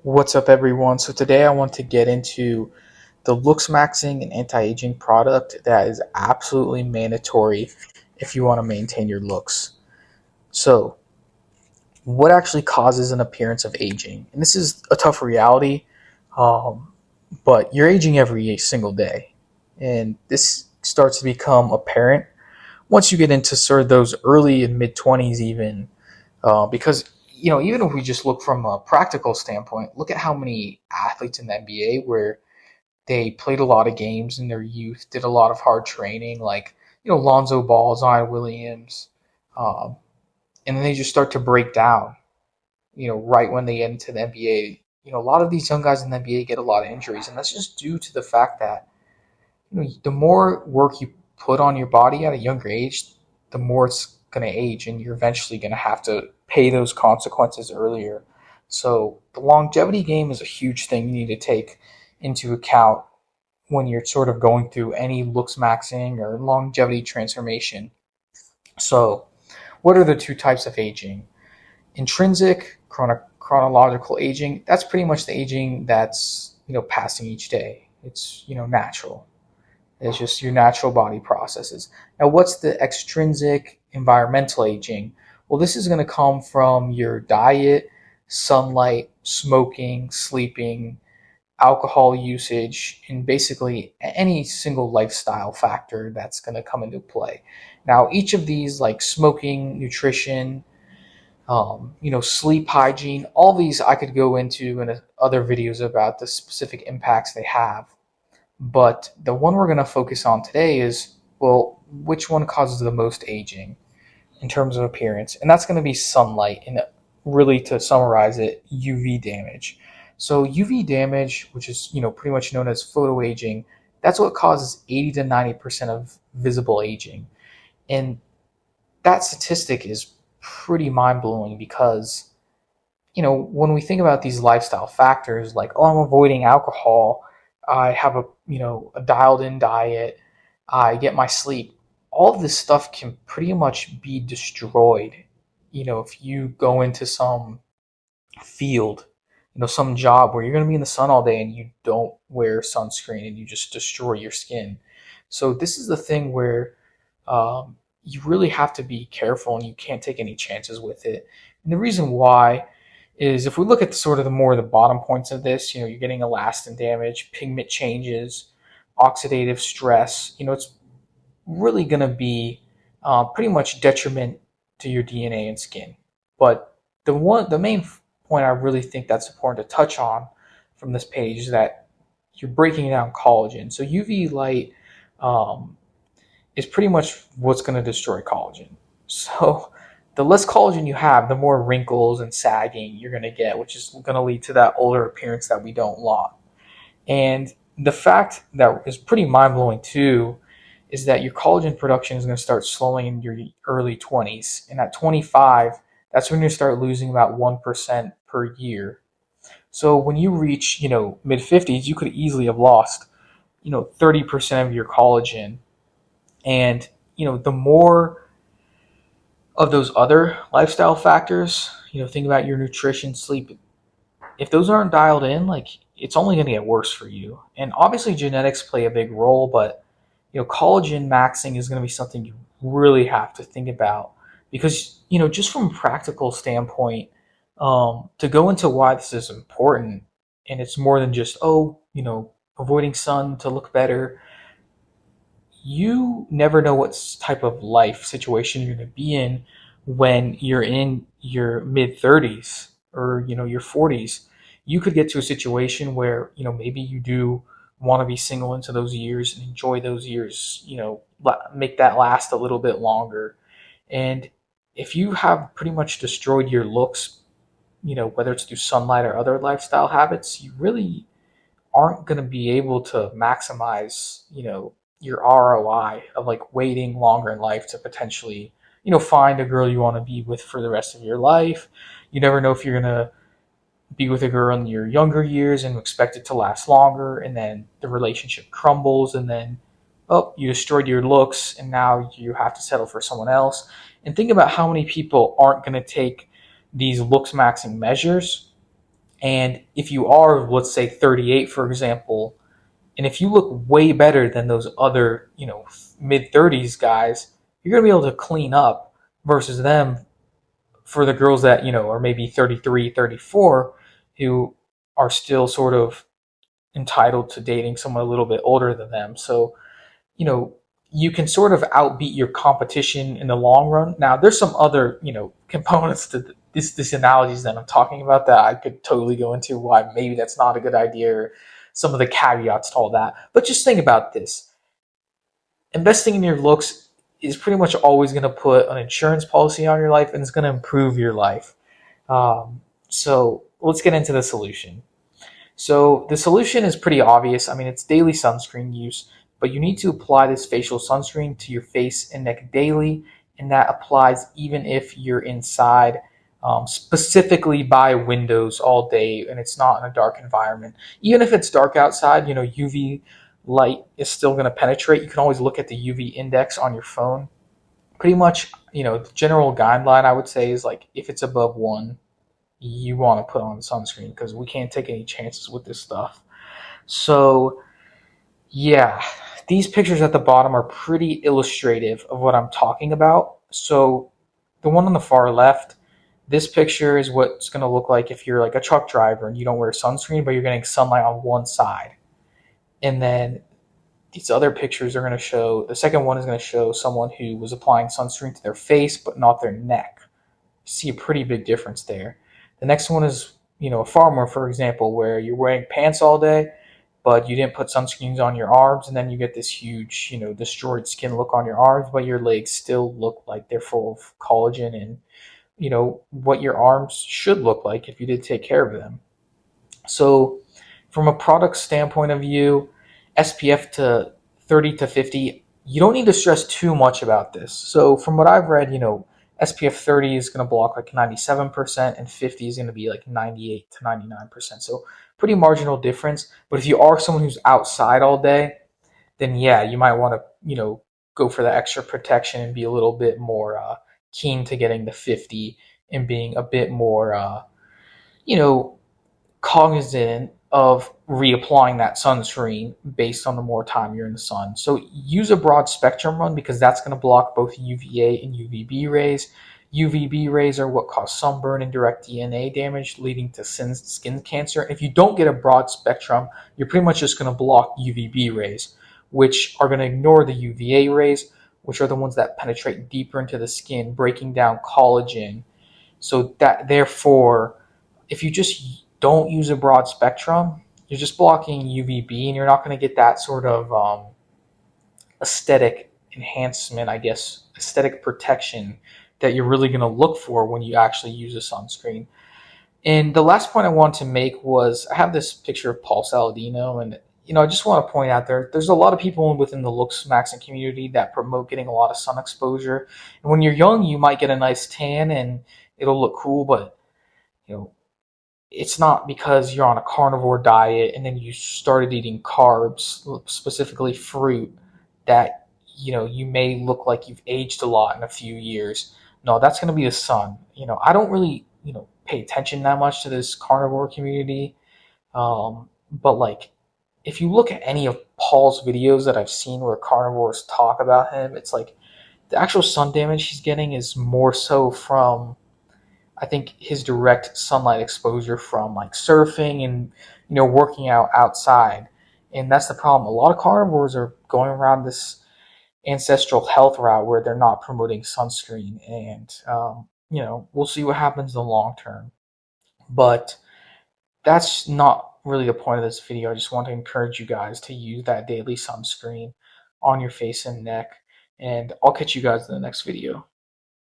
What's up, everyone? So today I want to get into the looks maxing and anti-aging product that is absolutely mandatory if you want to maintain your looks. So, what actually causes an appearance of aging? And this is a tough reality, um, but you're aging every single day, and this starts to become apparent once you get into sort of those early and mid 20s, even because even if we just look from a practical standpoint, look at how many athletes in the NBA where they played a lot of games in their youth, did a lot of hard training, like Lonzo Ball, Zion Williams, um, and then they just start to break down. Right when they get into the NBA, a lot of these young guys in the NBA get a lot of injuries, and that's just due to the fact that the more work you put on your body at a younger age, the more it's going to age, and you're eventually going to have to pay those consequences earlier. So the longevity game is a huge thing you need to take into account when you're sort of going through any looks maxing or longevity transformation. So, what are the two types of aging? Intrinsic, chronological aging. That's pretty much the aging that's passing each day. It's natural. It's just your natural body processes. Now, what's the extrinsic environmental aging? Well, this is going to come from your diet, sunlight, smoking, sleeping, alcohol usage, and basically any single lifestyle factor that's going to come into play. Now, each of these, like smoking, nutrition, sleep hygiene, all these I could go into in other videos about the specific impacts they have. But the one we're going to focus on today is, well, which one causes the most aging in terms of appearance? And that's going to be sunlight. And really, to summarize it, UV damage. So UV damage, which is pretty much known as photoaging, that's what causes 80 to 90% of visible aging. And that statistic is pretty mind blowing because when we think about these lifestyle factors, like, oh, I'm avoiding alcohol, I have a dialed in diet, I get my sleep, all of this stuff can pretty much be destroyed. If you go into some field, some job where you're going to be in the sun all day and you don't wear sunscreen and you just destroy your skin. So this is the thing where you really have to be careful and you can't take any chances with it. And the reason why is if we look at sort of the more of the bottom points of this, you're getting elastin damage, pigment changes, oxidative stress. It's really going to be pretty much detriment to your DNA and skin. But the main point I really think that's important to touch on from this page is that you're breaking down collagen. So UV light um, is pretty much what's going to destroy collagen. So the less collagen you have, the more wrinkles and sagging you're going to get, which is going to lead to that older appearance that we don't want. And the fact that is pretty mind blowing too is that your collagen production is going to start slowing in your early 20s. And at 25, that's when you start losing about 1% per year. So when you reach, mid 50s, you could easily have lost, 30% of your collagen. And, the more of those other lifestyle factors, think about your nutrition, sleep, if those aren't dialed in, like, it's only going to get worse for you. And obviously genetics play a big role, but collagen maxing is going to be something you really have to think about because just from a practical standpoint, to go into why this is important, and it's more than just avoiding sun to look better. You never know what type of life situation you're going to be in when you're in your mid 30s or your 40s. You could get to a situation where maybe you do want to be single into those years and enjoy those years, make that last a little bit longer. And if you have pretty much destroyed your looks, whether it's through sunlight or other lifestyle habits, you really aren't going to be able to maximize, your ROI of like waiting longer in life to potentially, find a girl you want to be with for the rest of your life. You never know if you're going to be with a girl in your younger years and expect it to last longer, and then the relationship crumbles, and then, oh, you destroyed your looks, and now you have to settle for someone else. And think about how many people aren't going to take these looks maxing measures And if you are, let's say 38, for example, and if you look way better than those other, mid 30s guys, you're going to be able to clean up versus them for the girls that, are maybe 33, 34, who are still sort of entitled to dating someone a little bit older than them. So, you know, you can sort of outbeat your competition in the long run. Now, there's some other, components to this analogies that I'm talking about that I could totally go into why maybe that's not a good idea or some of the caveats to all that. But just think about this. Investing in your looks is pretty much always going to put an insurance policy on your life and it's going to improve your life. So let's get into the solution. So the solution is pretty obvious. I mean, it's daily sunscreen use, but you need to apply this facial sunscreen to your face and neck daily, and that applies even if you're inside, specifically by windows all day and it's not in a dark environment. Even if it's dark outside, UV light is still going to penetrate. You can always look at the UV index on your phone. Pretty much, the general guideline I would say is like if it's above 1, you want to put on sunscreen because we can't take any chances with this stuff. So, yeah, these pictures at the bottom are pretty illustrative of what I'm talking about. So, the one on the far left, this picture is what it's going to look like if you're like a truck driver and you don't wear sunscreen, but you're getting sunlight on one side. And then these other pictures are going to show, the second one is going to show someone who was applying sunscreen to their face but not their neck. You see a pretty big difference there. The next one is, a farmer, for example, where you're wearing pants all day, but you didn't put sunscreens on your arms, and then you get this huge, destroyed skin look on your arms, but your legs still look like they're full of collagen and, what your arms should look like if you did take care of them. So, from a product standpoint of view, SPF to 30 to 50, you don't need to stress too much about this. So, from what I've read, SPF 30 is going to block like 97% and 50 is going to be like 98 to 99%. So, pretty marginal difference. But if you are someone who's outside all day, then yeah, you might want to, go for the extra protection and be a little bit more keen to getting the 50 and being a bit more, you know, cognizant of reapplying that sunscreen based on the more time you're in the sun. So use a broad spectrum one because that's going to block both UVA and UVB rays. UVB rays are what cause sunburn and direct DNA damage, leading to skin cancer. If you don't get a broad spectrum, you're pretty much just going to block UVB rays, which are going to ignore the UVA rays, which are the ones that penetrate deeper into the skin, breaking down collagen. So that therefore, if you just don't use a broad spectrum, you're just blocking UVB and you're not going to get that sort of aesthetic enhancement, I guess, aesthetic protection that you're really going to look for when you actually use a sunscreen. And the last point I wanted to make was I have this picture of Paul Saladino, and I just want to point out there's a lot of people within the Looks Maxing community that promote getting a lot of sun exposure. And when you're young, you might get a nice tan and it'll look cool, but you know it's not because you're on a carnivore diet and then you started eating carbs, specifically fruit, that you may look like you've aged a lot in a few years. No, that's going to be the sun. I don't really pay attention that much to this carnivore community, but like if you look at any of Paul's videos that I've seen where carnivores talk about him, it's like the actual sun damage he's getting is more so from, I think, his direct sunlight exposure from like surfing and working out outside. And that's the problem. A lot of carnivores are going around this ancestral health route where they're not promoting sunscreen, and we'll see what happens in the long term. But that's not really the point of this video. I just want to encourage you guys to use that daily sunscreen on your face and neck. And I'll catch you guys in the next video.